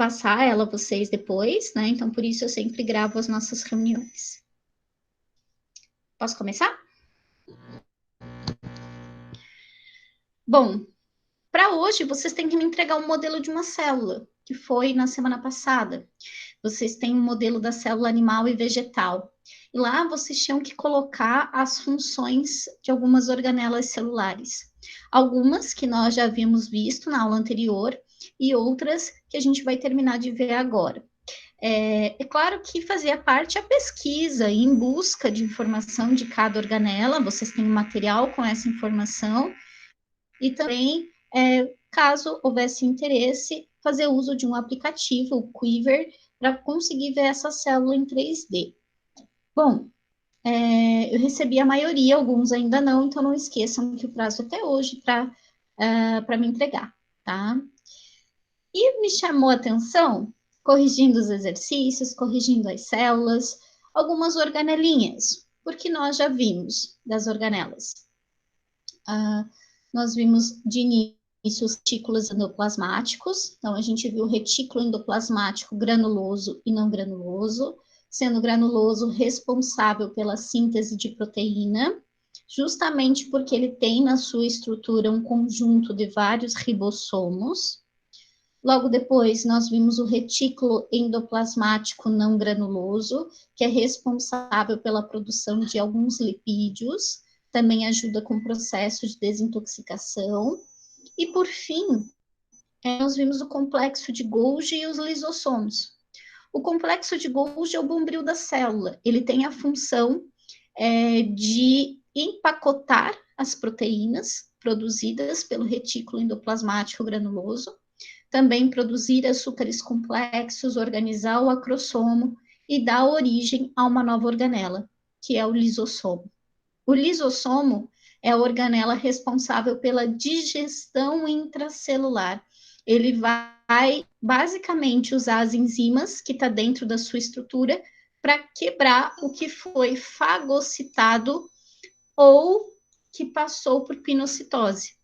passar ela a vocês depois, né? Então, por isso eu sempre gravo as nossas reuniões. Posso começar? Bom, para hoje, vocês têm que me entregar um modelo de uma célula, que foi na semana passada. Vocês têm um modelo da célula animal e vegetal. E lá vocês tinham que colocar as funções de algumas organelas celulares. Algumas que nós já havíamos visto na aula anterior e outras que a gente vai terminar de ver agora. É claro que fazia parte a pesquisa em busca de informação de cada organela, vocês têm um material com essa informação, e também, caso houvesse interesse, fazer uso de um aplicativo, o Quiver, para conseguir ver essa célula em 3D. Bom, eu recebi a maioria, alguns ainda não, então não esqueçam que o prazo até hoje para me entregar, tá? E me chamou a atenção, corrigindo os exercícios, corrigindo as células, algumas organelinhas, porque nós já vimos das organelas. Nós vimos de início os retículos endoplasmáticos, então a gente viu o retículo endoplasmático granuloso e não granuloso, sendo granuloso responsável pela síntese de proteína, justamente porque ele tem na sua estrutura um conjunto de vários ribossomos. Logo depois, nós vimos o retículo endoplasmático não granuloso, que é responsável pela produção de alguns lipídios, também ajuda com o processo de desintoxicação. E, por fim, nós vimos o complexo de Golgi e os lisossomos. O complexo de Golgi é o bombril da célula. Ele tem a função de empacotar as proteínas produzidas pelo retículo endoplasmático granuloso, também produzir açúcares complexos, organizar o acrossomo e dar origem a uma nova organela, que é o lisossomo. O lisossomo é a organela responsável pela digestão intracelular. Ele vai basicamente usar as enzimas que está dentro da sua estrutura para quebrar o que foi fagocitado ou que passou por pinocitose.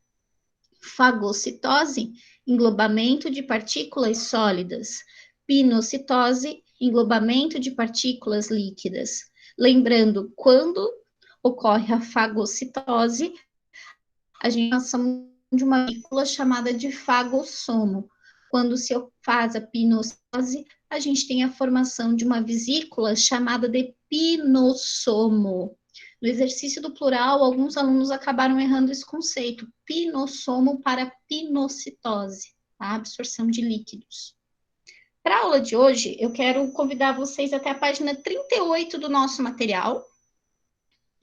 Fagocitose, englobamento de partículas sólidas. Pinocitose, englobamento de partículas líquidas. Lembrando, quando ocorre a fagocitose, a gente chama de uma molécula chamada de fagossomo. Quando se faz a pinocitose, a gente tem a formação de uma vesícula chamada de pinossomo. No exercício do plural, alguns alunos acabaram errando esse conceito, pinossomo para pinocitose, tá? Absorção de líquidos. Para a aula de hoje, eu quero convidar vocês até a página 38 do nosso material,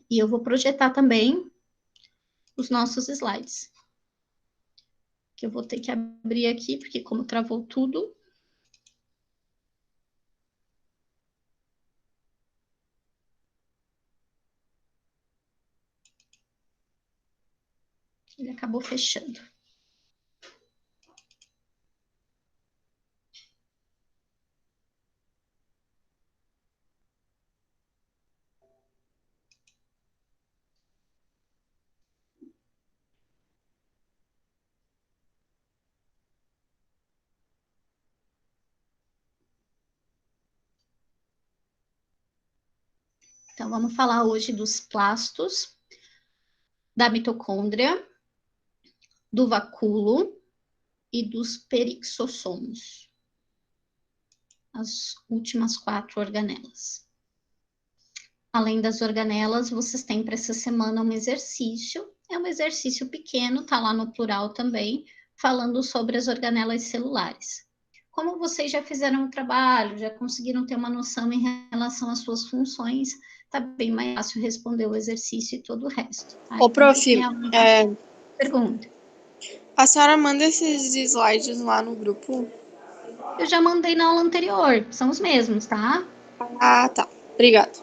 e eu vou projetar também os nossos slides. Que eu vou ter que abrir aqui, porque como travou tudo. Ele acabou fechando. Então, vamos falar hoje dos plastos, da mitocôndria, do vacúolo e dos perixossomos. As últimas 4 organelas. Além das organelas, vocês têm para essa semana um exercício. É um exercício pequeno, tá lá no plural também, falando sobre as organelas celulares. Como vocês já fizeram o trabalho, já conseguiram ter uma noção em relação às suas funções, tá bem mais fácil responder o exercício e todo o resto. Tá? Ô, prof, Pergunta. A senhora manda esses slides lá no grupo? Eu já mandei na aula anterior, são os mesmos, tá? Ah, tá. Obrigado.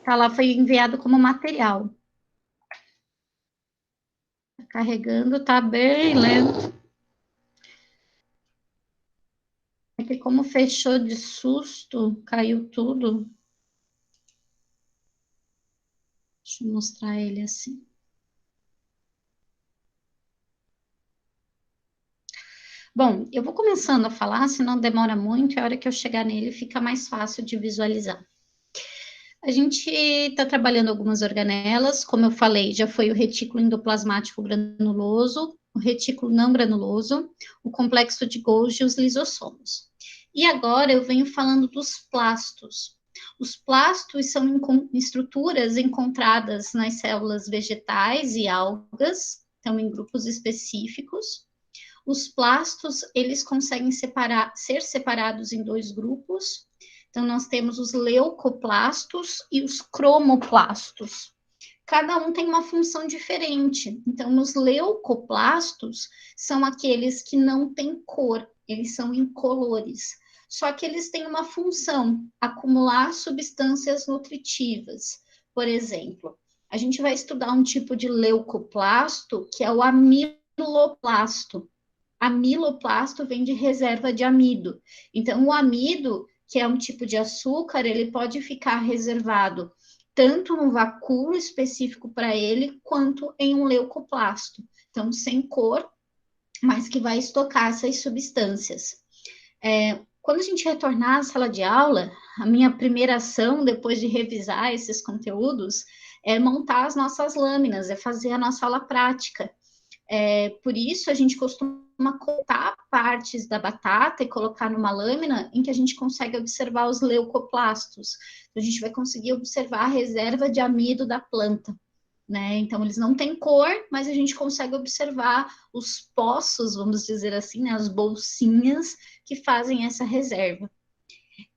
Tá lá, foi enviado como material. Tá carregando, tá bem lento. É que como fechou de susto, caiu tudo. Deixa eu mostrar ele assim. Bom, eu vou começando a falar, senão demora muito, e a hora que eu chegar nele fica mais fácil de visualizar. A gente está trabalhando algumas organelas, como eu falei, já foi o retículo endoplasmático granuloso, o retículo não granuloso, o complexo de Golgi e os lisossomos. E agora eu venho falando dos plastos. Os plastos são estruturas encontradas nas células vegetais e algas, então em grupos específicos. Os plastos, eles conseguem ser separados em dois grupos. Então, nós temos os leucoplastos e os cromoplastos. Cada um tem uma função diferente. Então, nos leucoplastos, são aqueles que não têm cor, eles são incolores. Só que eles têm uma função, acumular substâncias nutritivas. Por exemplo, a gente vai estudar um tipo de leucoplasto, que é o amiloplasto. Amiloplasto vem de reserva de amido. Então, o amido, que é um tipo de açúcar, ele pode ficar reservado tanto no vacúolo específico para ele, quanto em um leucoplasto. Então, sem cor, mas que vai estocar essas substâncias. Quando a gente retornar à sala de aula, a minha primeira ação, depois de revisar esses conteúdos, é montar as nossas lâminas, é fazer a nossa aula prática. Por isso, a gente costuma cortar partes da batata e colocar numa lâmina em que a gente consegue observar os leucoplastos. A gente vai conseguir observar a reserva de amido da planta, né? Então, eles não têm cor, mas a gente consegue observar os poços, vamos dizer assim, né? As bolsinhas que fazem essa reserva.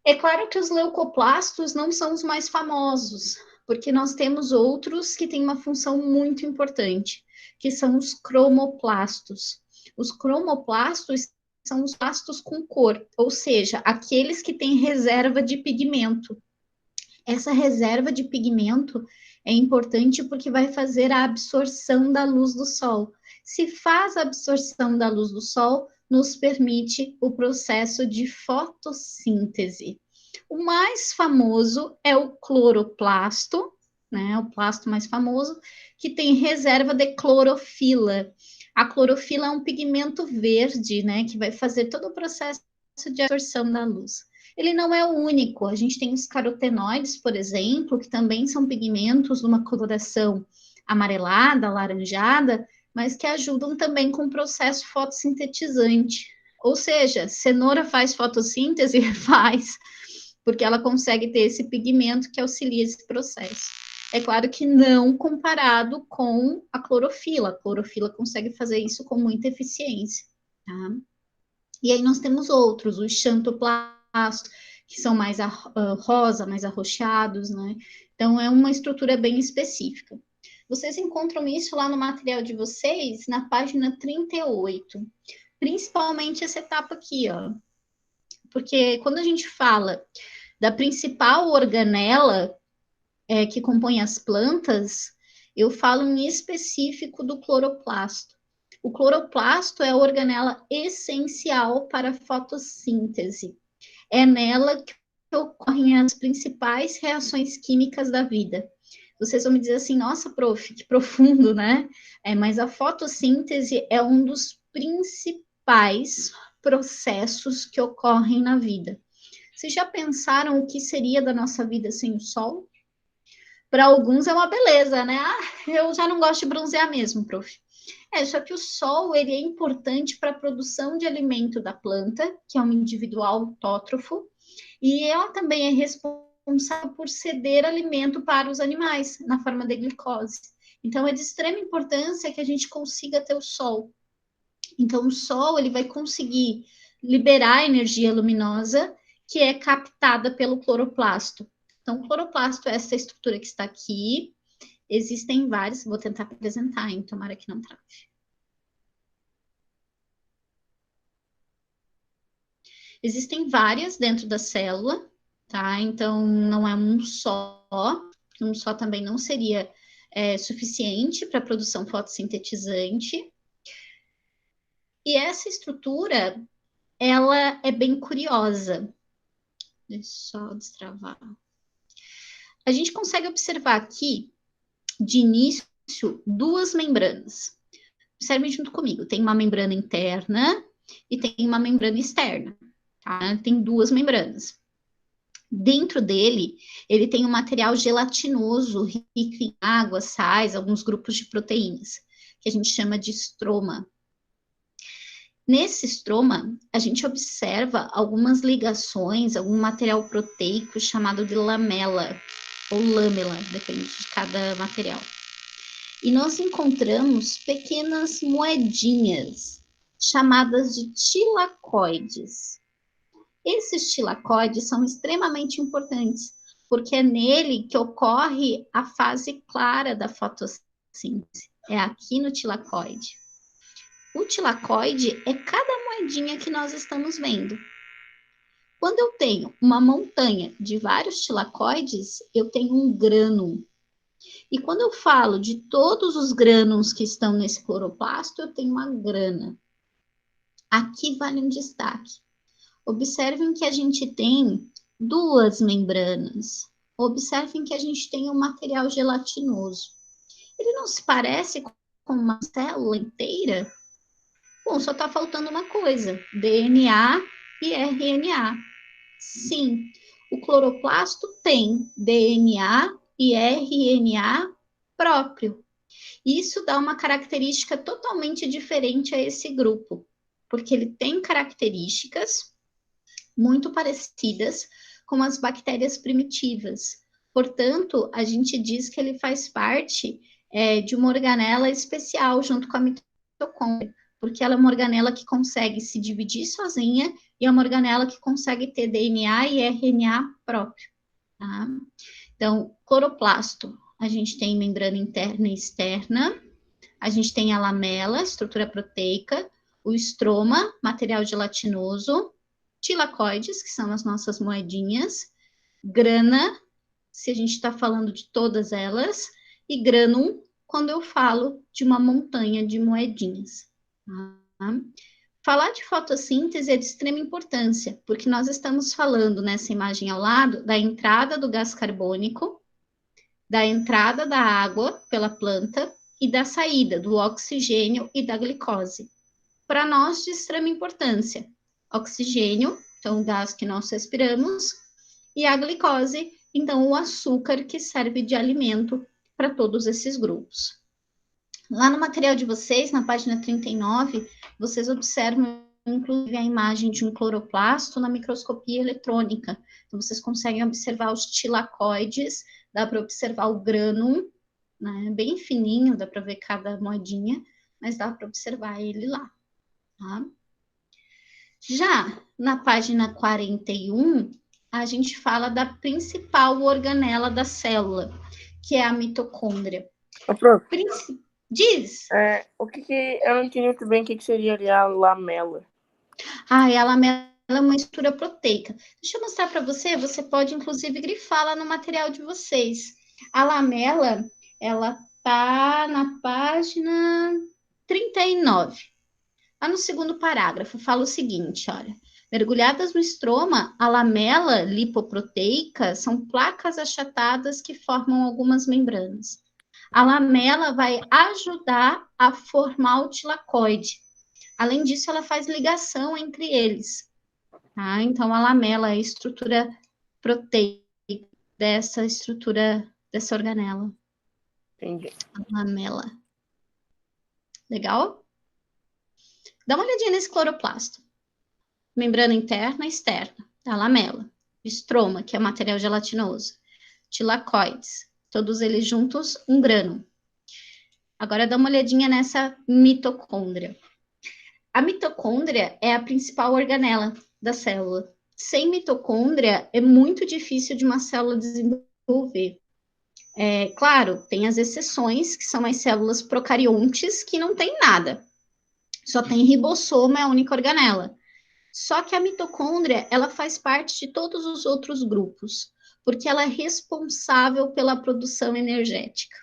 É claro que os leucoplastos não são os mais famosos, porque nós temos outros que têm uma função muito importante, que são os cromoplastos. Os cromoplastos são os plastos com cor, ou seja, aqueles que têm reserva de pigmento. Essa reserva de pigmento é importante porque vai fazer a absorção da luz do sol. Se faz a absorção da luz do sol, nos permite o processo de fotossíntese. O mais famoso é o cloroplasto, né? O plasto mais famoso, que tem reserva de clorofila. A clorofila é um pigmento verde, né? Que vai fazer todo o processo de absorção da luz. Ele não é o único. A gente tem os carotenoides, por exemplo, que também são pigmentos de uma coloração amarelada, alaranjada, mas que ajudam também com o processo fotossintetizante. Ou seja, cenoura faz fotossíntese? Faz, porque ela consegue ter esse pigmento que auxilia esse processo. É claro que não comparado com a clorofila. A clorofila consegue fazer isso com muita eficiência, tá? E aí nós temos outros, os xantoplastos, que são mais rosa, mais arroxeados, né? Então, é uma estrutura bem específica. Vocês encontram isso lá no material de vocês, na página 38. Principalmente essa etapa aqui, ó. Porque quando a gente fala da principal organela que compõe as plantas, eu falo em específico do cloroplasto. O cloroplasto é a organela essencial para a fotossíntese. É nela que ocorrem as principais reações químicas da vida. Vocês vão me dizer assim, nossa, prof, que profundo, né? Mas a fotossíntese é um dos principais processos que ocorrem na vida. Vocês já pensaram o que seria da nossa vida sem o sol? Para alguns é uma beleza, né? Ah, eu já não gosto de bronzear mesmo, prof. Só que o sol ele é importante para a produção de alimento da planta, que é um indivíduo autótrofo, e ela também é responsável por ceder alimento para os animais, na forma de glicose. Então, é de extrema importância que a gente consiga ter o sol. Então, o sol ele vai conseguir liberar energia luminosa que é captada pelo cloroplasto. Então, o cloroplasto é essa estrutura que está aqui. Existem vários, vou tentar apresentar, hein? Tomara que não trave. Existem várias dentro da célula, tá? Então, não é um só também não seria suficiente para a produção fotossintetizante. E essa estrutura, ela é bem curiosa. Deixa eu só destravar. A gente consegue observar aqui, de início, duas membranas. Observem junto comigo. Tem uma membrana interna e tem uma membrana externa, tá? Tem duas membranas. Dentro dele, ele tem um material gelatinoso, rico em água, sais, alguns grupos de proteínas, que a gente chama de estroma. Nesse estroma, a gente observa algumas ligações, algum material proteico chamado de lamela, ou lâmela, depende de cada material. E nós encontramos pequenas moedinhas, chamadas de tilacoides. Esses tilacoides são extremamente importantes, porque é nele que ocorre a fase clara da fotossíntese. É aqui no tilacoide. O tilacoide é cada moedinha que nós estamos vendo. Quando eu tenho uma montanha de vários tilacoides, eu tenho um grânulo. E quando eu falo de todos os grânulos que estão nesse cloroplasto, eu tenho uma grana. Aqui vale um destaque. Observem que a gente tem duas membranas. Observem que a gente tem um material gelatinoso. Ele não se parece com uma célula inteira? Bom, só está faltando uma coisa: DNA e RNA. Sim, o cloroplasto tem DNA e RNA próprio. Isso dá uma característica totalmente diferente a esse grupo, porque ele tem características muito parecidas com as bactérias primitivas. Portanto, a gente diz que ele faz parte de uma organela especial junto com a mitocôndria, porque ela é uma organela que consegue se dividir sozinha e é uma organela que consegue ter DNA e RNA próprio. Tá? Então, cloroplasto, a gente tem membrana interna e externa, a gente tem a lamela, estrutura proteica, o estroma, material gelatinoso, tilacoides, que são as nossas moedinhas, grana, se a gente está falando de todas elas, e grânum, quando eu falo de uma montanha de moedinhas. Tá? Falar de fotossíntese é de extrema importância, porque nós estamos falando nessa imagem ao lado da entrada do gás carbônico, da entrada da água pela planta e da saída do oxigênio e da glicose. Para nós, de extrema importância, oxigênio, então o gás que nós respiramos, e a glicose, então o açúcar que serve de alimento para todos esses grupos. Lá no material de vocês, na página 39, vocês observam inclusive a imagem de um cloroplasto na microscopia eletrônica. Então, vocês conseguem observar os tilacoides, dá para observar o grânum, né, bem fininho, dá para ver cada moedinha, mas dá para observar ele lá. Tá? Já na página 41, a gente fala da principal organela da célula, que é a mitocôndria. Diz! Eu não entendi muito bem o que seria ali a lamela. Ah, e a lamela é uma estrutura proteica. Deixa eu mostrar para você, você pode inclusive grifar lá no material de vocês. A lamela, ela tá na página 39. Lá no segundo parágrafo, fala o seguinte, olha. Mergulhadas no estroma, a lamela lipoproteica são placas achatadas que formam algumas membranas. A lamela vai ajudar a formar o tilacoide. Além disso, ela faz ligação entre eles. Tá? Então, a lamela é a estrutura proteica dessa estrutura, dessa organela. Entendi. A lamela. Legal? Dá uma olhadinha nesse cloroplasto. Membrana interna e externa, a lamela. Estroma, que é material gelatinoso. Tilacoides, todos eles juntos, um grânulo. Agora dá uma olhadinha nessa mitocôndria. A mitocôndria é a principal organela da célula. Sem mitocôndria, é muito difícil de uma célula desenvolver. Claro, tem as exceções, que são as células procariontes, que não tem nada. Só tem ribossoma, é a única organela. Só que a mitocôndria, ela faz parte de todos os outros grupos, porque ela é responsável pela produção energética.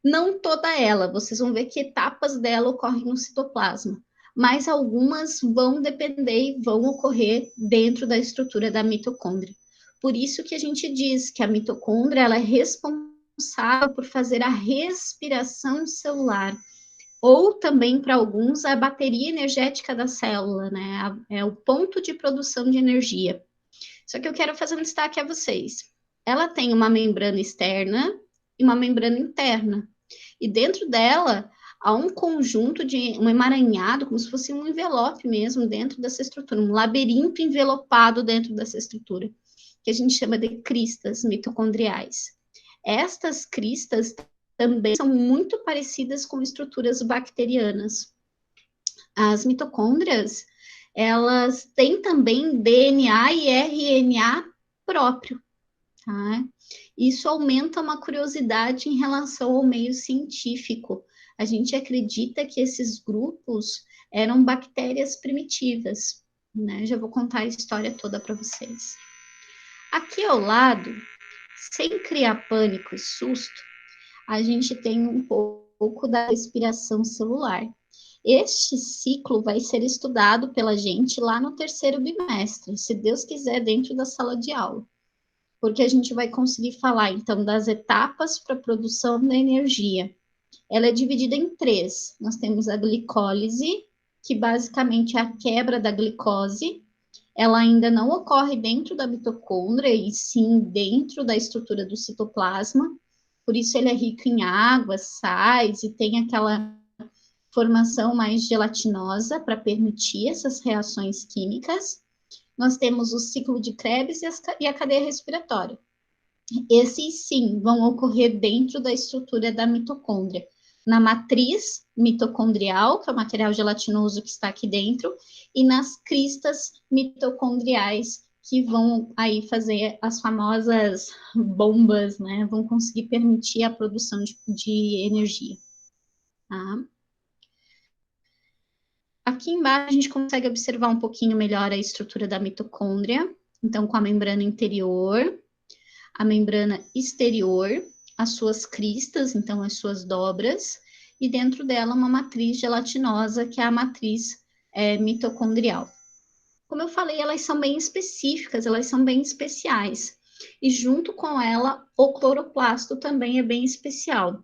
Não toda ela, vocês vão ver que etapas dela ocorrem no citoplasma, mas algumas vão depender e vão ocorrer dentro da estrutura da mitocôndria. Por isso que a gente diz que a mitocôndria ela é responsável por fazer a respiração celular, ou também para alguns a bateria energética da célula, né? É o ponto de produção de energia. Só que eu quero fazer um destaque a vocês. Ela tem uma membrana externa e uma membrana interna. E dentro dela há um conjunto de um emaranhado, como se fosse um envelope mesmo dentro dessa estrutura, um labirinto envelopado dentro dessa estrutura, que a gente chama de cristas mitocondriais. Estas cristas também são muito parecidas com estruturas bacterianas. As mitocôndrias, elas têm também DNA e RNA próprio, tá? Isso aumenta uma curiosidade em relação ao meio científico. A gente acredita que esses grupos eram bactérias primitivas, né? Já vou contar a história toda para vocês. Aqui ao lado, sem criar pânico e susto, a gente tem um pouco da respiração celular. Este ciclo vai ser estudado pela gente lá no terceiro bimestre, se Deus quiser, dentro da sala de aula. Porque a gente vai conseguir falar, então, das etapas para a produção da energia. Ela é dividida em 3. Nós temos a glicólise, que basicamente é a quebra da glicose. Ela ainda não ocorre dentro da mitocôndria, e sim dentro da estrutura do citoplasma. Por isso ele é rico em água, sais, e tem aquela formação mais gelatinosa para permitir essas reações químicas. Nós temos o ciclo de Krebs e a cadeia respiratória. Esses, sim, vão ocorrer dentro da estrutura da mitocôndria, na matriz mitocondrial, que é o material gelatinoso que está aqui dentro, e nas cristas mitocondriais, que vão aí fazer as famosas bombas, né? Vão conseguir permitir a produção de energia. Tá? Aqui embaixo a gente consegue observar um pouquinho melhor a estrutura da mitocôndria. Então, com a membrana interior, a membrana exterior, as suas cristas, então as suas dobras, e dentro dela uma matriz gelatinosa, que é a matriz mitocondrial. Como eu falei, elas são bem específicas, elas são bem especiais. E junto com ela, o cloroplasto também é bem especial.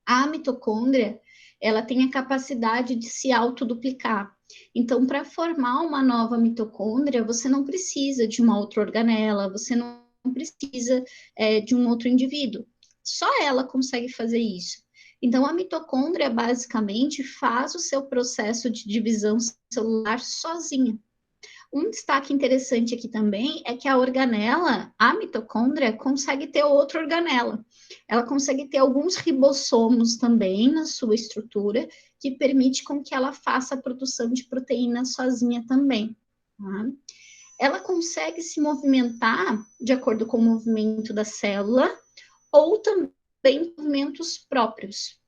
A mitocôndria, ela tem a capacidade de se autoduplicar. Então, para formar uma nova mitocôndria, você não precisa de uma outra organela, você não precisa de um outro indivíduo. Só ela consegue fazer isso. Então, a mitocôndria, basicamente, faz o seu processo de divisão celular sozinha. Um destaque interessante aqui também é que a organela, a mitocôndria, consegue ter outra organela. Ela consegue ter alguns ribossomos também na sua estrutura, que permite com que ela faça a produção de proteínas sozinha também. Tá? Ela consegue se movimentar de acordo com o movimento da célula, ou também movimentos próprios.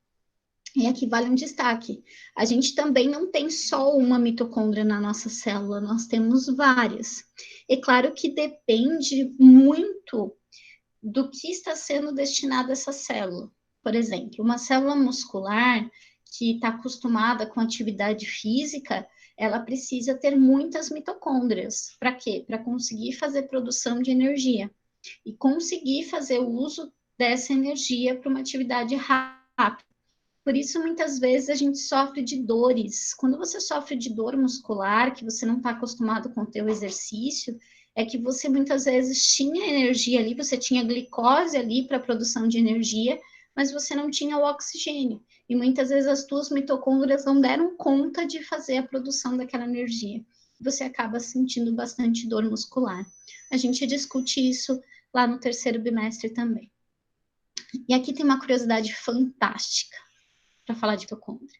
E aqui vale um destaque. A gente também não tem só uma mitocôndria na nossa célula, nós temos várias. É claro que depende muito do que está sendo destinado a essa célula. Por exemplo, uma célula muscular que está acostumada com atividade física, ela precisa ter muitas mitocôndrias. Para quê? Para conseguir fazer produção de energia e conseguir fazer o uso dessa energia para uma atividade rápida. Por isso, muitas vezes, a gente sofre de dores. Quando você sofre de dor muscular, que você não está acostumado com o teu exercício, é que você muitas vezes tinha energia ali, você tinha glicose ali para a produção de energia, mas você não tinha o oxigênio. E muitas vezes as tuas mitocôndrias não deram conta de fazer a produção daquela energia. Você acaba sentindo bastante dor muscular. A gente discute isso lá no terceiro bimestre também. E aqui tem uma curiosidade fantástica para falar de mitocôndria.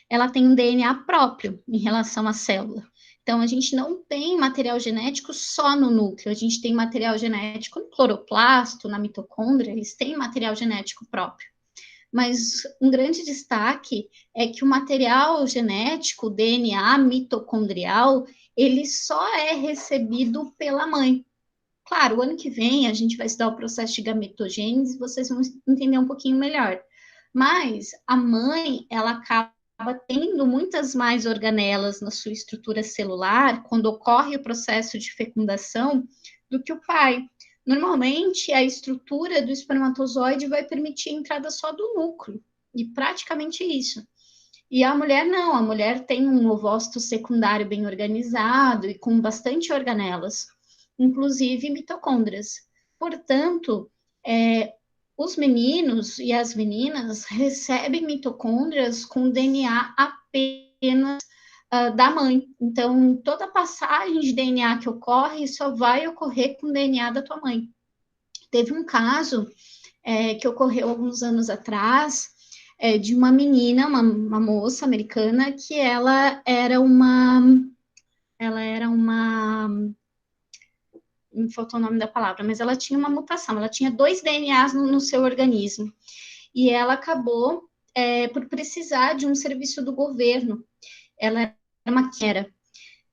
Ela tem um DNA próprio em relação à célula. Então, a gente não tem material genético só no núcleo, a gente tem material genético no cloroplasto, na mitocôndria, eles têm material genético próprio. Mas um grande destaque é que o material genético, o DNA mitocondrial, ele só é recebido pela mãe. Claro, o ano que vem a gente vai estudar o processo de gametogênese, vocês vão entender um pouquinho melhor. Mas a mãe, ela acaba tendo muitas mais organelas na sua estrutura celular quando ocorre o processo de fecundação do que o pai. Normalmente, a estrutura do espermatozoide vai permitir a entrada só do núcleo, e praticamente isso. E a mulher não, a mulher tem um ovócito secundário bem organizado e com bastante organelas, inclusive mitocôndrias. Portanto, os meninos e as meninas recebem mitocôndrias com DNA apenas da mãe. Então, toda passagem de DNA que ocorre só vai ocorrer com o DNA da tua mãe. Teve um caso que ocorreu alguns anos atrás, de uma menina, uma moça americana, que ela era uma. Me faltou o nome da palavra, mas ela tinha uma mutação, ela tinha 2 DNAs no seu organismo. E ela acabou por precisar de um serviço do governo. Ela era uma quera.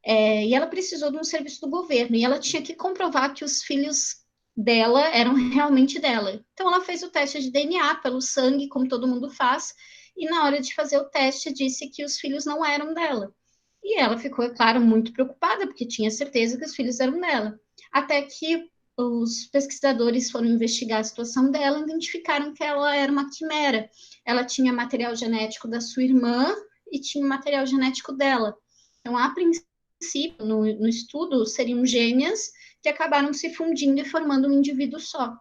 E ela precisou de um serviço do governo. E ela tinha que comprovar que os filhos dela eram realmente dela. Então, ela fez o teste de DNA pelo sangue, como todo mundo faz, e na hora de fazer o teste, disse que os filhos não eram dela. E ela ficou, é claro, muito preocupada, porque tinha certeza que os filhos eram dela. Até que os pesquisadores foram investigar a situação dela e identificaram que ela era uma quimera. Ela tinha material genético da sua irmã e tinha material genético dela. Então, a princípio, no estudo, seriam gêmeas que acabaram se fundindo e formando um indivíduo só.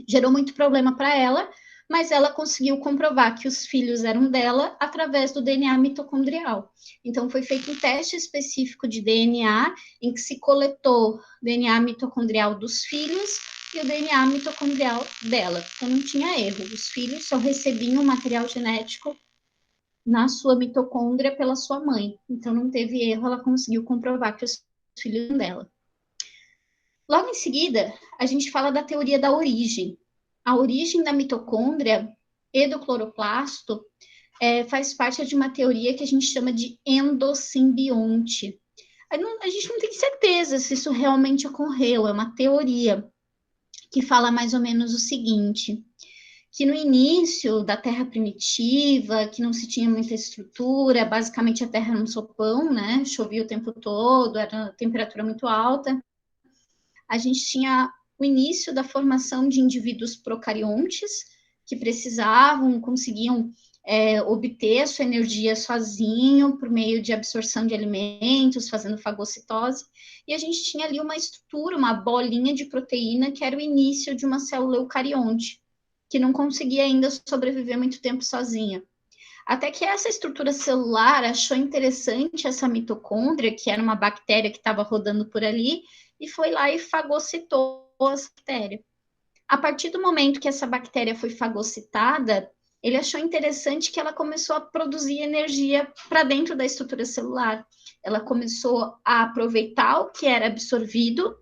Gerou muito problema para ela, mas ela conseguiu comprovar que os filhos eram dela através do DNA mitocondrial. Então, foi feito um teste específico de DNA, em que se coletou DNA mitocondrial dos filhos e o DNA mitocondrial dela. Então, não tinha erro. Os filhos só recebiam o material genético na sua mitocôndria pela sua mãe. Então, não teve erro, ela conseguiu comprovar que os filhos eram dela. Logo em seguida, a gente fala da teoria da origem. A origem da mitocôndria e do cloroplasto faz parte de uma teoria que a gente chama de endosimbionte. A gente não tem certeza se isso realmente ocorreu, é uma teoria que fala mais ou menos o seguinte, que no início da Terra primitiva, que não se tinha muita estrutura, basicamente a Terra era um sopão, né? Chovia o tempo todo, era temperatura muito alta. A gente tinha o início da formação de indivíduos procariontes, que conseguiam obter a sua energia sozinho, por meio de absorção de alimentos, fazendo fagocitose, e a gente tinha ali uma estrutura, uma bolinha de proteína, que era o início de uma célula eucarionte, que não conseguia ainda sobreviver muito tempo sozinha. Até que essa estrutura celular achou interessante essa mitocôndria, que era uma bactéria que estava rodando por ali, e foi lá e fagocitou essa bactéria. A partir do momento que essa bactéria foi fagocitada, ele achou interessante que ela começou a produzir energia para dentro da estrutura celular. Ela começou a aproveitar o que era absorvido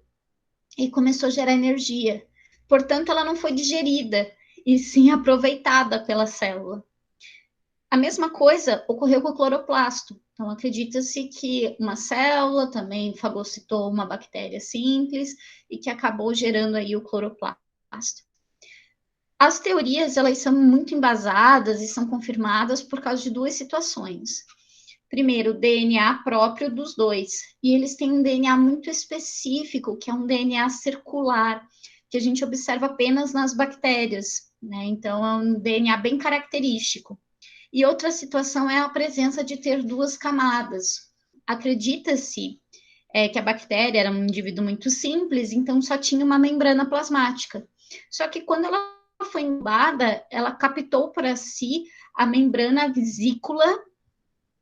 e começou a gerar energia. Portanto, ela não foi digerida, e sim aproveitada pela célula. A mesma coisa ocorreu com o cloroplasto. Então, acredita-se que uma célula também fagocitou uma bactéria simples e que acabou gerando aí o cloroplasto. As teorias, elas são muito embasadas e são confirmadas por causa de 2 situações. Primeiro, o DNA próprio dos dois. E eles têm um DNA muito específico, que é um DNA circular, que a gente observa apenas nas bactérias, né? Então, é um DNA bem característico. E outra situação é a presença de ter 2 camadas. Acredita-se que a bactéria era um indivíduo muito simples, então só tinha uma membrana plasmática. Só que quando ela foi incubada, ela captou para si a membrana vesícula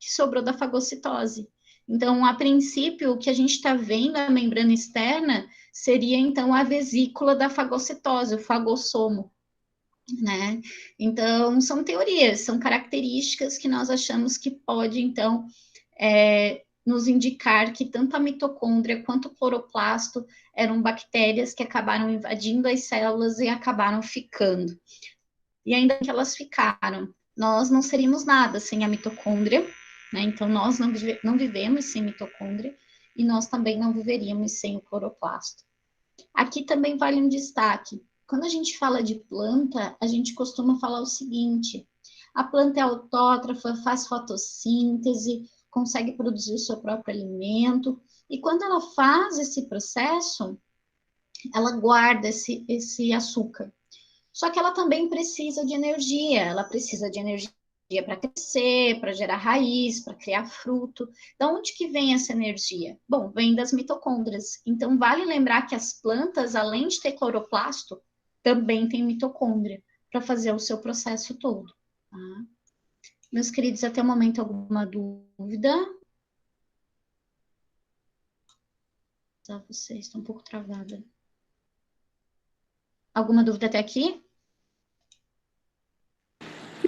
que sobrou da fagocitose. Então, a princípio, o que a gente está vendo, a membrana externa, seria então a vesícula da fagocitose, o fagossomo. Né? Então, são teorias, são características que nós achamos que pode, então, nos indicar que tanto a mitocôndria quanto o cloroplasto eram bactérias que acabaram invadindo as células e acabaram ficando. E ainda que elas ficaram, nós não seríamos nada sem a mitocôndria, né? Então, nós não vivemos sem mitocôndria e nós também não viveríamos sem o cloroplasto. Aqui também vale um destaque. Quando a gente fala de planta, a gente costuma falar o seguinte: a planta é autótrofa, faz fotossíntese, consegue produzir o seu próprio alimento, e quando ela faz esse processo, ela guarda esse açúcar. Só que ela também precisa de energia, ela precisa de energia para crescer, para gerar raiz, para criar fruto. De onde que vem essa energia? Bom, vem das mitocôndrias. Então, vale lembrar que as plantas, além de ter cloroplasto, também têm mitocôndria para fazer o seu processo todo. Tá? Meus queridos, até o momento, alguma dúvida? Tá, vocês estão um pouco travada. Alguma dúvida até aqui?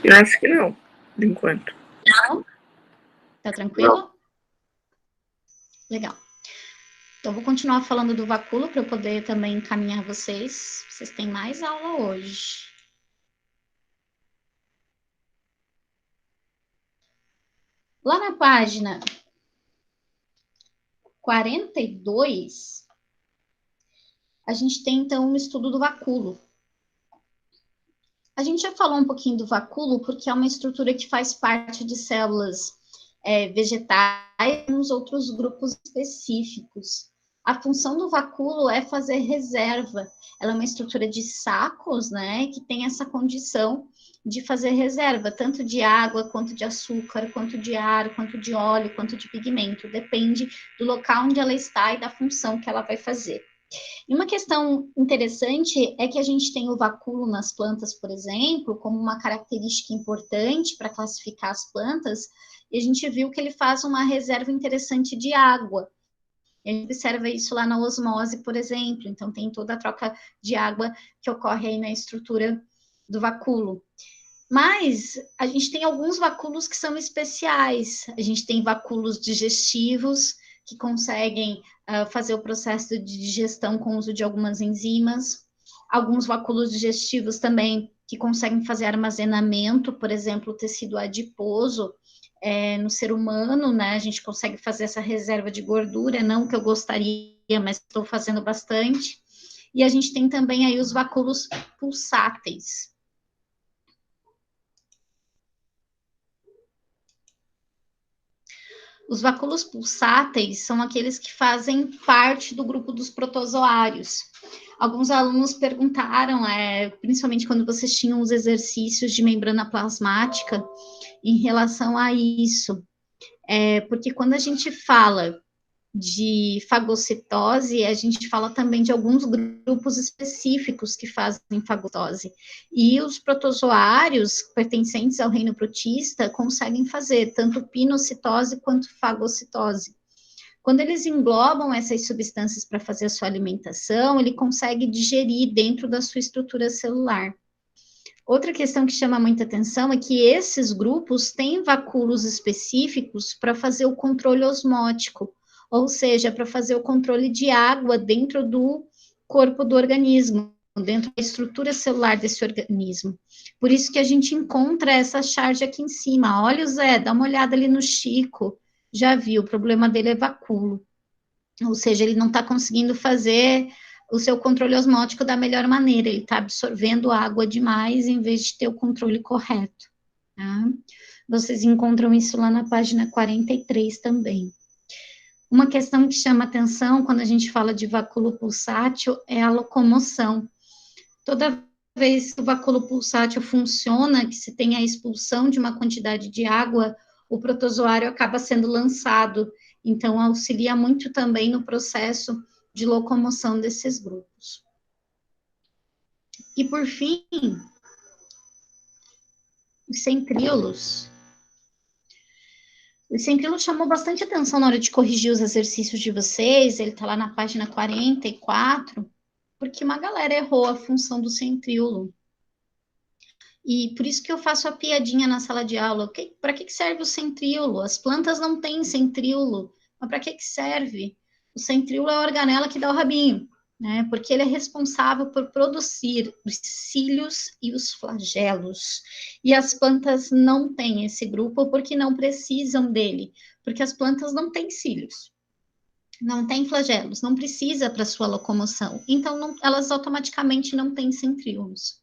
Eu acho que não, por enquanto. Não? Tá tranquilo? Não. Legal. Então, vou continuar falando do vacúolo para eu poder também encaminhar vocês. Vocês têm mais aula hoje. Lá na página 42, a gente tem, então, um estudo do vacúolo. A gente já falou um pouquinho do vacúolo, porque é uma estrutura que faz parte de células vegetais e uns outros grupos específicos. A função do vacúolo é fazer reserva. Ela é uma estrutura de sacos, né, que tem essa condição de fazer reserva, tanto de água, quanto de açúcar, quanto de ar, quanto de óleo, quanto de pigmento. Depende do local onde ela está e da função que ela vai fazer. E uma questão interessante é que a gente tem o vacúolo nas plantas, por exemplo, como uma característica importante para classificar as plantas, e a gente viu que ele faz uma reserva interessante de água. A gente observa isso lá na osmose, por exemplo, então tem toda a troca de água que ocorre aí na estrutura do vacúolo. Mas a gente tem alguns vacúolos que são especiais. A gente tem vacúolos digestivos, que conseguem fazer o processo de digestão com o uso de algumas enzimas. Alguns vacúolos digestivos também que conseguem fazer armazenamento, por exemplo, o tecido adiposo no ser humano, né? A gente consegue fazer essa reserva de gordura, não que eu gostaria, mas estou fazendo bastante. E a gente tem também aí os vacúolos pulsáteis. Os vacúolos pulsáteis são aqueles que fazem parte do grupo dos protozoários. Alguns alunos perguntaram, principalmente quando vocês tinham os exercícios de membrana plasmática, em relação a isso. Porque quando a gente fala de fagocitose, a gente fala também de alguns grupos específicos que fazem fagocitose. E os protozoários pertencentes ao reino protista conseguem fazer tanto pinocitose quanto fagocitose. Quando eles englobam essas substâncias para fazer a sua alimentação, ele consegue digerir dentro da sua estrutura celular. Outra questão que chama muita atenção é que esses grupos têm vacúolos específicos para fazer o controle osmótico, ou seja, para fazer o controle de água dentro do corpo do organismo, dentro da estrutura celular desse organismo. Por isso que a gente encontra essa charge aqui em cima. Olha o Zé, dá uma olhada ali no Chico, já viu, o problema dele é vacúolo. Ou seja, ele não está conseguindo fazer o seu controle osmótico da melhor maneira, ele está absorvendo água demais em vez de ter o controle correto. Tá? Vocês encontram isso lá na página 43 também. Uma questão que chama atenção quando a gente fala de vacúolo pulsátil é a locomoção. Toda vez que o vacúolo pulsátil funciona, que se tem a expulsão de uma quantidade de água, o protozoário acaba sendo lançado, então auxilia muito também no processo de locomoção desses grupos. E por fim, os centríolos. O centríolo chamou bastante atenção na hora de corrigir os exercícios de vocês, ele está lá na página 44, porque uma galera errou a função do centríolo. E por isso que eu faço a piadinha na sala de aula. Para que serve o centríolo? As plantas não têm centríolo, mas para que serve? O centríolo é a organela que dá o rabinho, né? Porque ele é responsável por produzir os cílios e os flagelos. E as plantas não têm esse grupo porque não precisam dele, porque as plantas não têm cílios, não têm flagelos, não precisa para sua locomoção. Então, elas automaticamente não têm centríolos.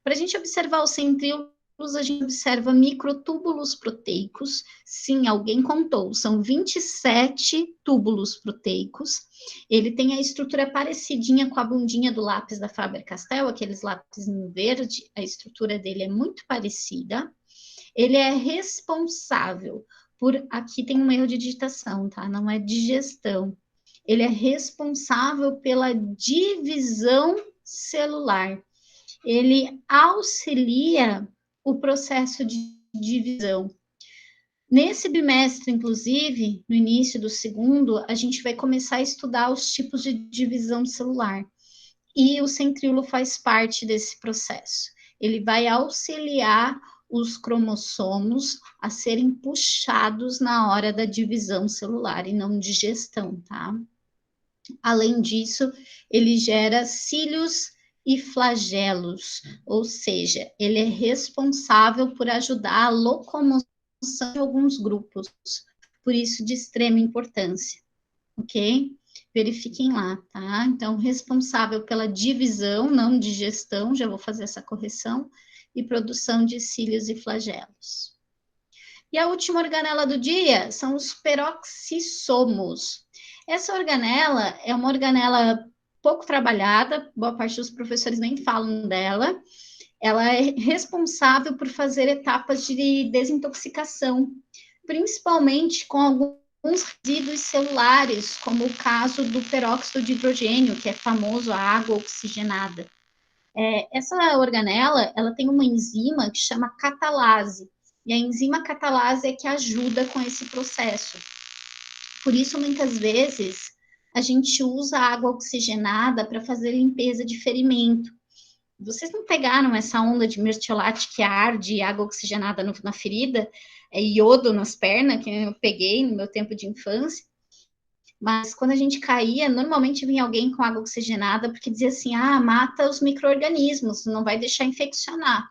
Para a gente observar os centríolos, a gente observa microtúbulos proteicos. Sim, alguém contou, são 27 túbulos proteicos. Ele tem a estrutura parecidinha com a bundinha do lápis da Faber-Castell, aqueles lápis em verde, a estrutura dele é muito parecida. Ele é responsável por... Aqui tem um erro de digitação, tá? Não é digestão. Ele é responsável pela divisão celular. Ele auxilia o processo de divisão. Nesse bimestre, inclusive, no início do segundo, a gente vai começar a estudar os tipos de divisão celular. E o centríolo faz parte desse processo. Ele vai auxiliar os cromossomos a serem puxados na hora da divisão celular e não digestão, tá? Além disso, ele gera cílios e flagelos, ou seja, ele é responsável por ajudar a locomoção de alguns grupos, por isso de extrema importância, ok? Verifiquem lá, tá? Então, responsável pela divisão, não digestão, já vou fazer essa correção, e produção de cílios e flagelos. E a última organela do dia são os peroxissomos. Essa organela é uma organela pouco trabalhada, boa parte dos professores nem falam dela. Ela é responsável por fazer etapas de desintoxicação, principalmente com alguns resíduos celulares, como o caso do peróxido de hidrogênio, que é famoso, a água oxigenada. Essa organela, ela tem uma enzima que chama catalase, e a enzima catalase é que ajuda com esse processo. Por isso, muitas vezes, a gente usa água oxigenada para fazer limpeza de ferimento. Vocês não pegaram essa onda de mertiolate que arde, água oxigenada na ferida, iodo nas pernas, que eu peguei no meu tempo de infância? Mas quando a gente caía, normalmente vinha alguém com água oxigenada, porque dizia assim, mata os micro-organismos, não vai deixar infeccionar.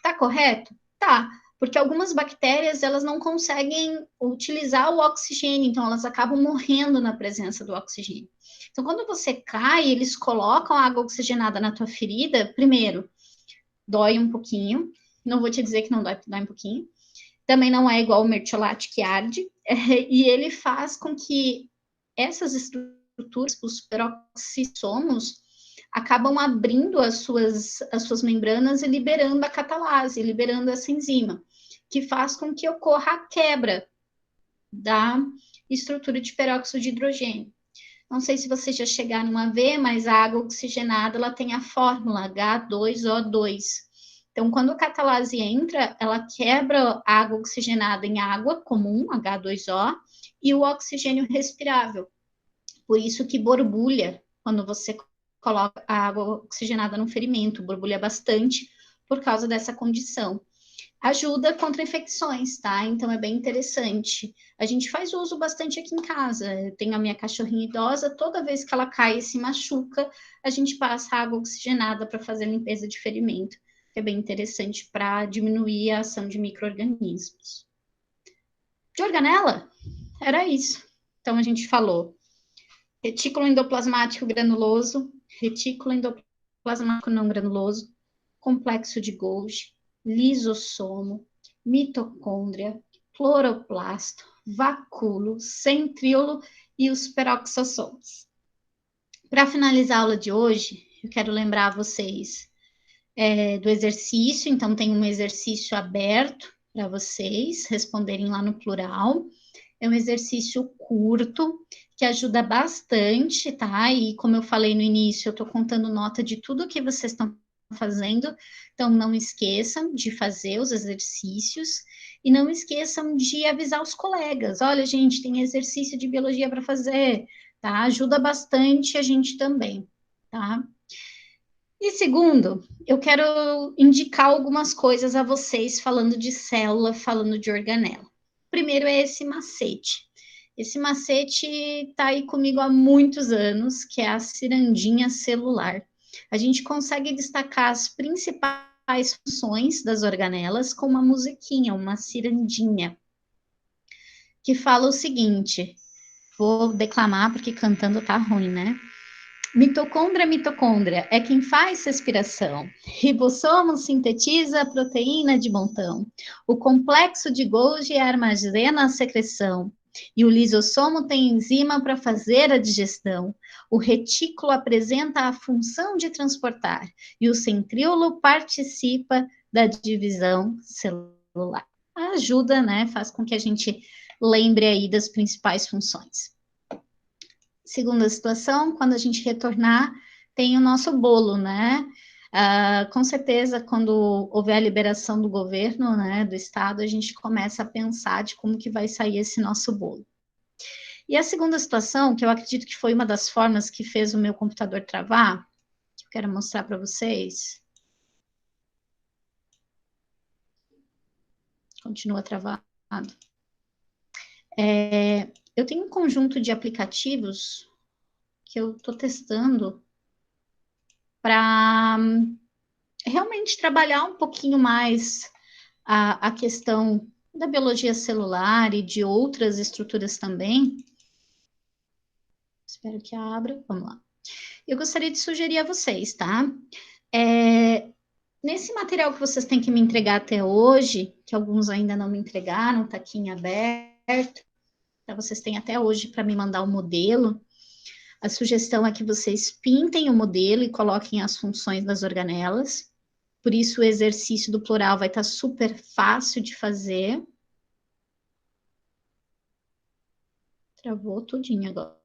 Tá correto? Tá, porque algumas bactérias, elas não conseguem utilizar o oxigênio, então elas acabam morrendo na presença do oxigênio. Então, quando você cai, eles colocam água oxigenada na tua ferida, primeiro, dói um pouquinho, não vou te dizer que não dói, dói um pouquinho, também não é igual o mertiolate que arde, e ele faz com que essas estruturas, os peroxissomos, acabam abrindo as suas membranas e liberando a catalase, liberando essa enzima, que faz com que ocorra a quebra da estrutura de peróxido de hidrogênio. Não sei se vocês já chegaram a ver, mas a água oxigenada, ela tem a fórmula H2O2. Então, quando a catalase entra, ela quebra a água oxigenada em água comum, H2O, e o oxigênio respirável. Por isso que borbulha quando você coloca a água oxigenada no ferimento, borbulha bastante por causa dessa condição. Ajuda contra infecções, tá? Então é bem interessante. A gente faz uso bastante aqui em casa. Eu tenho a minha cachorrinha idosa, toda vez que ela cai e se machuca, a gente passa água oxigenada para fazer limpeza de ferimento, que é bem interessante para diminuir a ação de micro-organismos. De organela, era isso. Então a gente falou retículo endoplasmático granuloso, retículo endoplasmático não granuloso, complexo de Golgi, lisossomo, mitocôndria, cloroplasto, vacúolo, centríolo e os peroxossomos. Para finalizar a aula de hoje, eu quero lembrar vocês do exercício, então tem um exercício aberto para vocês responderem lá no plural. É um exercício curto, que ajuda bastante, tá? E como eu falei no início, eu estou contando nota de tudo que vocês estão fazendo, então não esqueçam de fazer os exercícios e não esqueçam de avisar os colegas. Olha, gente, tem exercício de biologia para fazer, tá? Ajuda bastante a gente também, tá? E segundo, eu quero indicar algumas coisas a vocês falando de célula, falando de organela. Primeiro é esse macete. Esse macete está aí comigo há muitos anos, que é a cirandinha celular. A gente consegue destacar as principais funções das organelas com uma musiquinha, uma cirandinha, que fala o seguinte, vou declamar porque cantando tá ruim, né? Mitocôndria, mitocôndria, é quem faz respiração. Ribossomo sintetiza a proteína de montão. O complexo de Golgi armazena a secreção. E o lisossomo tem enzima para fazer a digestão. O retículo apresenta a função de transportar. E o centríolo participa da divisão celular. ajuda, né? Faz com que a gente lembre aí das principais funções. Segunda situação, quando a gente retornar, tem o nosso bolo, né? Com certeza, quando houver a liberação do governo, né, do estado, a gente começa a pensar de como que vai sair esse nosso bolo. E a segunda situação, que eu acredito que foi uma das formas que fez o meu computador travar, que eu quero mostrar para vocês. Continua travado. Eu tenho um conjunto de aplicativos que eu estou testando para realmente trabalhar um pouquinho mais a questão da biologia celular e de outras estruturas também. Espero que abra. Vamos lá. Eu gostaria de sugerir a vocês, tá? Nesse material que vocês têm que me entregar até hoje, que alguns ainda não me entregaram, está aqui em aberto, então vocês têm até hoje para me mandar o modelo. A sugestão é que vocês pintem o modelo e coloquem as funções das organelas. Por isso, o exercício do plural vai estar super fácil de fazer. Travou tudinho agora.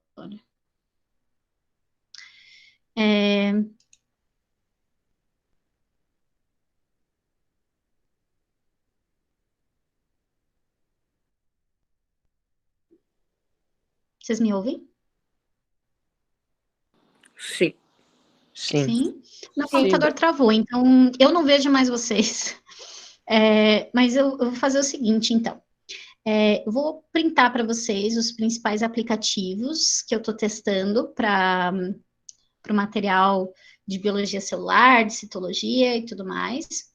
Vocês me ouvem? Sim. Sim? Meu Sim. computador travou, então eu não vejo mais vocês. Mas eu vou fazer o seguinte, então. Eu vou printar para vocês os principais aplicativos que eu estou testando para o material de biologia celular, de citologia e tudo mais.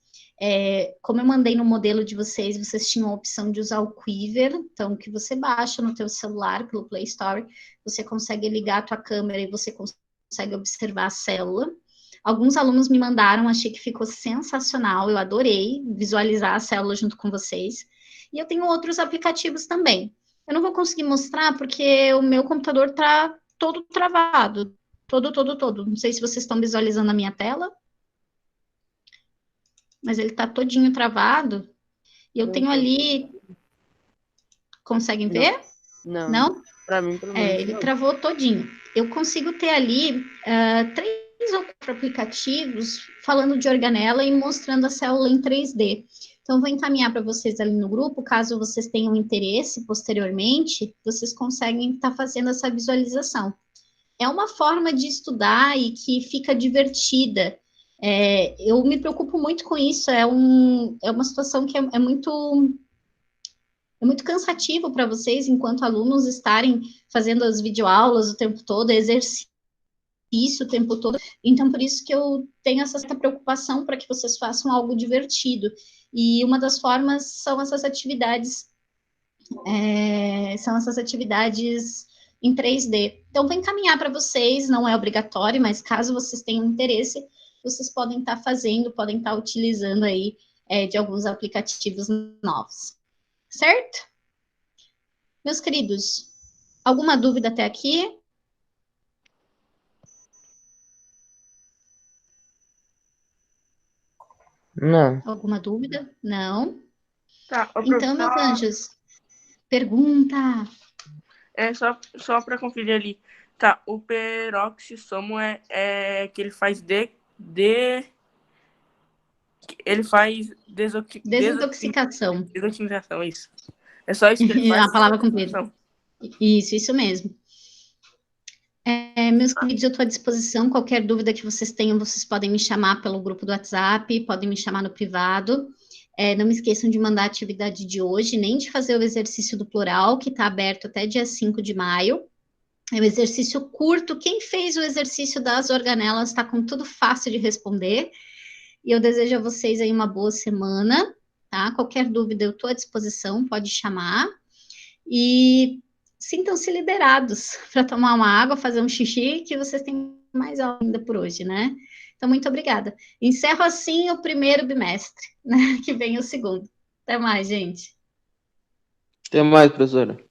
Como eu mandei no modelo de vocês, vocês tinham a opção de usar o Quiver, então que você baixa no teu celular pelo Play Store, você consegue ligar a tua câmera e você consegue observar a célula. Alguns alunos me mandaram, achei que ficou sensacional, eu adorei visualizar a célula junto com vocês. E eu tenho outros aplicativos também. Eu não vou conseguir mostrar porque o meu computador está todo travado, todo. Não sei se vocês estão visualizando a minha tela, mas ele está todinho travado. E eu tenho ali... Conseguem ver? Não? Para mim, pelo menos, Ele não. travou todinho. Eu consigo ter ali 3 ou 4 aplicativos falando de organela e mostrando a célula em 3D. Então, vou encaminhar para vocês ali no grupo, caso vocês tenham interesse posteriormente, vocês conseguem estar fazendo essa visualização. É uma forma de estudar e que fica divertida. Eu me preocupo muito com isso, é uma situação que é muito cansativo para vocês, enquanto alunos, estarem fazendo as videoaulas o tempo todo, exercício o tempo todo. Então, por isso que eu tenho essa certa preocupação para que vocês façam algo divertido. E uma das formas são essas atividades em 3D. Então, vou encaminhar para vocês, não é obrigatório, mas caso vocês tenham interesse, vocês podem estar fazendo, podem estar utilizando aí de alguns aplicativos novos. Certo? Meus queridos, alguma dúvida até aqui? Não. Alguma dúvida? Não? Tá, ô, Então, meus professor, anjos, pergunta. só para conferir ali. Tá, o peroxissomo é que ele faz ele faz Desintoxicação. desoxidação, isso. É só isso que ele faz? A palavra completa. Isso mesmo. Meus queridos, eu estou à disposição. Qualquer dúvida que vocês tenham, vocês podem me chamar pelo grupo do WhatsApp, podem me chamar no privado. Não me esqueçam de mandar a atividade de hoje, nem de fazer o exercício do plural, que está aberto até dia 5 de maio. É um exercício curto. Quem fez o exercício das organelas está com tudo fácil de responder. E eu desejo a vocês aí uma boa semana, tá? Qualquer dúvida eu estou à disposição, pode chamar. E sintam-se liberados para tomar uma água, fazer um xixi, que vocês têm mais aula ainda por hoje, né? Então, muito obrigada. Encerro assim o primeiro bimestre, né? Que vem o segundo. Até mais, gente. Até mais, professora.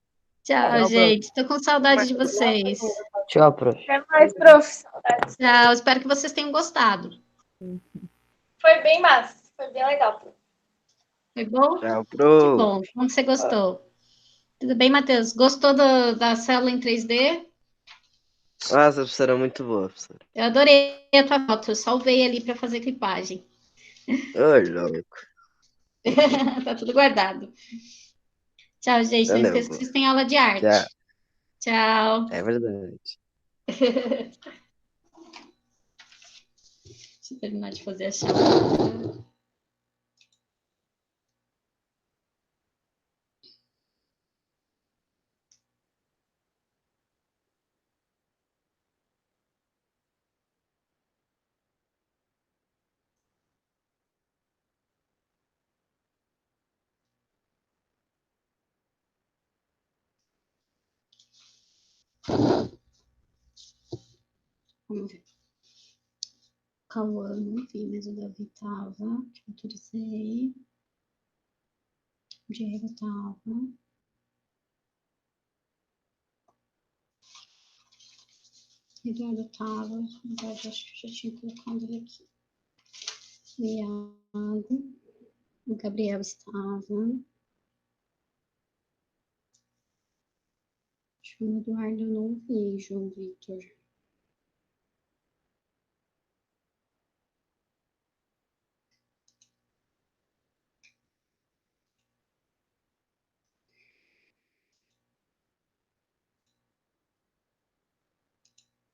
Tchau, gente. Estou com saudade de vocês. Tchau, prof. Até mais, prof. Tchau. Espero que vocês tenham gostado. Foi bem massa. Foi bem legal, prof. Foi bom? Tchau, Que prof. bom. Como você gostou? Tudo bem, Matheus? Gostou da célula em 3D? Nossa, a professora é muito boa, professora. Eu adorei a tua foto. Eu salvei ali para fazer clipagem. Ô, louco. Tá tudo guardado. Tchau, gente. Não Valeu, esqueça que pô. vocês têm aula de Tchau. arte. Tchau. É verdade. Deixa eu terminar de fazer a chave. Vamos ver. Cauã, não vi, mas o Davi tava. Autorizei. O Diego tava. Eduardo tava. Eduardo, acho que eu já tinha colocado ele aqui. Iago. O Gabriel estava. O Eduardo eu não vi, João Vitor.